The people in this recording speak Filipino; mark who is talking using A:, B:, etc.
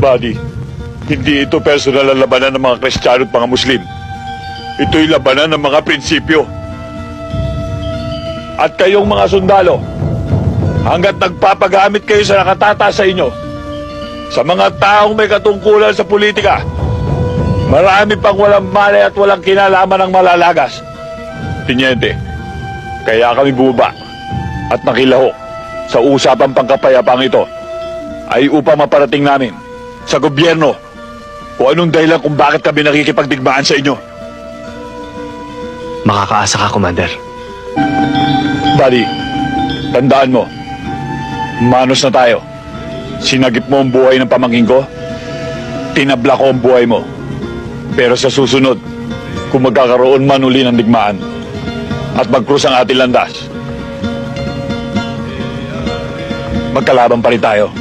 A: Buddy, hindi ito personal na labanan ng mga Kristiyano at mga Muslim. Ito'y labanan ng mga prinsipyo. At kayong mga sundalo, hanggat nagpapagamit kayo sa nakatataas sa inyo, sa mga taong may katungkulan sa politika, marami pang walang malay at walang kinalaman ng malalagas. Tinyente, kaya kami bumaba at nakilahok sa usapang pangkapayapaang ito ay upang maparating namin sa gobyerno kung anong dahilan kung bakit kami nakikipagdigmaan sa inyo.
B: Makakaasa ka, Commander.
A: Buddy, tandaan mo, manos na tayo. Sinagip mo ang buhay ng pamangkin ko, tinabla ko ang buhay mo. Pero sa susunod, kung magkakaroon man uli ng digmaan at magkrus ang ating landas, magkalaban pa rin tayo.